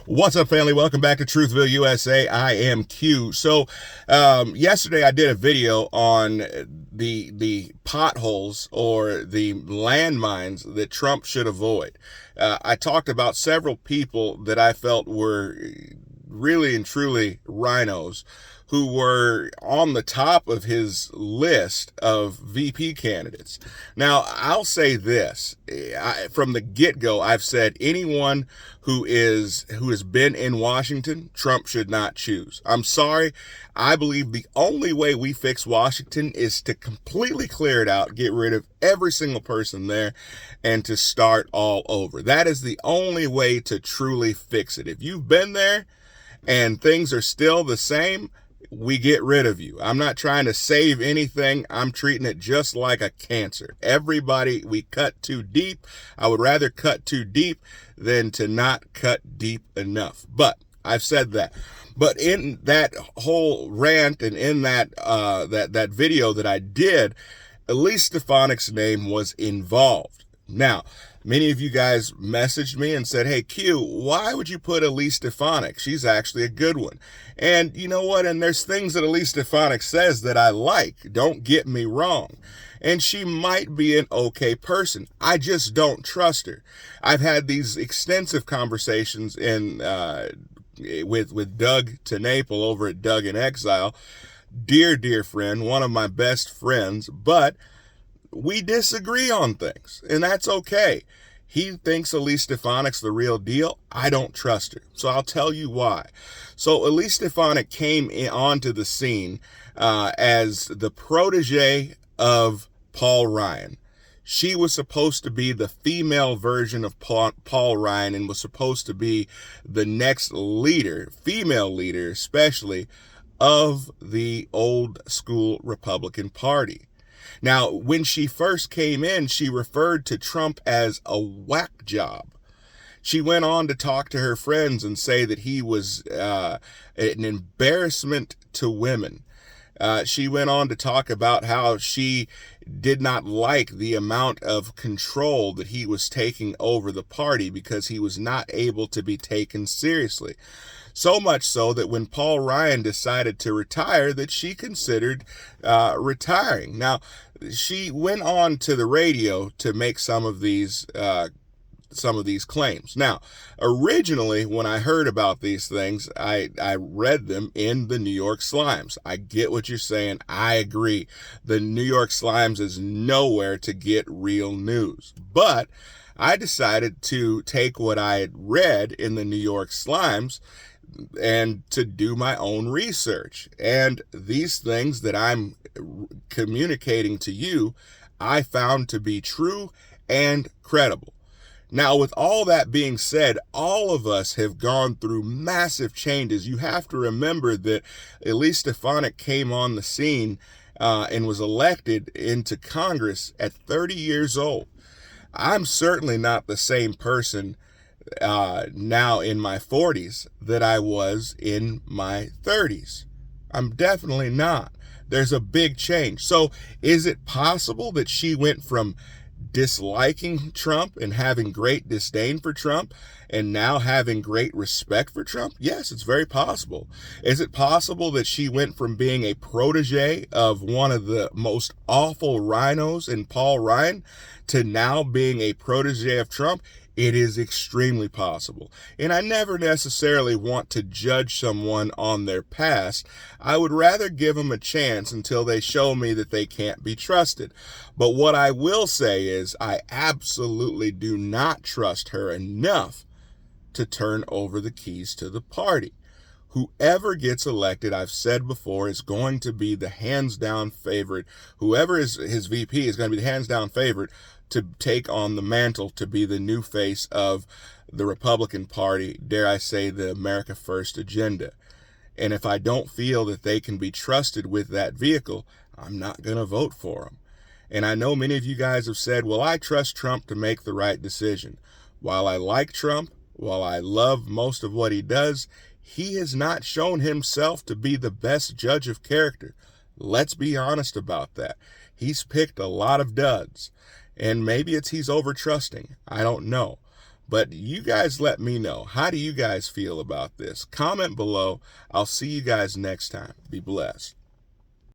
What's up, family? Welcome back to Truthville, USA. I am Q. So, yesterday I did a video on the potholes or the landmines that Trump should avoid. I talked about several people that I felt were really and truly rhinos who were on the top of his list of VP candidates. Now, I'll say this. From the get-go, I've said anyone who has been in Washington, Trump should not choose. I'm sorry. I believe the only way we fix Washington is to completely clear it out, get rid of every single person there, and to start all over. That is the only way to truly fix it. If you've been there and things are still the same, we get rid of you. I'm not trying to save anything. I'm treating it just like a cancer. Everybody, we cut too deep. I would rather cut too deep than to not cut deep enough. But I've said that. But in that whole rant and in that video that I did, Elise Stefanik's name was involved. Now, many of you guys messaged me and said, hey, Q, why would you put Elise Stefanik? She's actually a good one. And you know what? And there's things that Elise Stefanik says that I like. Don't get me wrong. And she might be an okay person. I just don't trust her. I've had these extensive conversations with Doug TeNapel over at Doug in Exile. Dear friend, one of my best friends, but we disagree on things, and that's okay. He thinks Elise Stefanik's the real deal. I don't trust her. So I'll tell you why. So Elise Stefanik came onto the scene as the protege of Paul Ryan. She was supposed to be the female version of Paul Ryan and was supposed to be the next leader, female leader especially, of the old school Republican Party. Now, when she first came in, she referred to Trump as a whack job. She went on to talk to her friends and say that he was an embarrassment to women. She went on to talk about how she did not like the amount of control that he was taking over the party because he was not able to be taken seriously. So much so that when Paul Ryan decided to retire, that she considered retiring. Now, she went on to the radio to make some of these claims. Now, originally, when I heard about these things, I read them in the New York Slimes. I get what you're saying. I agree. The New York Slimes is nowhere to get real news. But I decided to take what I had read in the New York Slimes and to do my own research. And these things that I'm communicating to you, I found to be true and credible. Now, with all that being said, all of us have gone through massive changes. You have to remember that Elise Stefanik came on the scene and was elected into Congress at 30 years old. I'm certainly not the same person now in my 40s that I was in my 30s. I'm definitely not. There's a big change. So is it possible that she went from disliking Trump and having great disdain for Trump and now having great respect for Trump? Yes, it's very possible. Is it possible that she went from being a protege of one of the most awful rhinos in Paul Ryan to now being a protege of Trump? It is extremely possible. And I never necessarily want to judge someone on their past. I would rather give them a chance until they show me that they can't be trusted. But what I will say is I absolutely do not trust her enough to turn over the keys to the party. Whoever gets elected, I've said before, is going to be the hands-down favorite. Whoever is his VP is going to be the hands-down favorite to take on the mantle to be the new face of the Republican Party, dare I say the America First agenda. And if I don't feel that they can be trusted with that vehicle, I'm not going to vote for them. And I know many of you guys have said, well, I trust Trump to make the right decision. While I like Trump, while I love most of what he does, he has not shown himself to be the best judge of character. Let's be honest about that. He's picked a lot of duds. And maybe it's he's over trusting. I don't know. But you guys let me know. How do you guys feel about this? Comment below. I'll see you guys next time. Be blessed.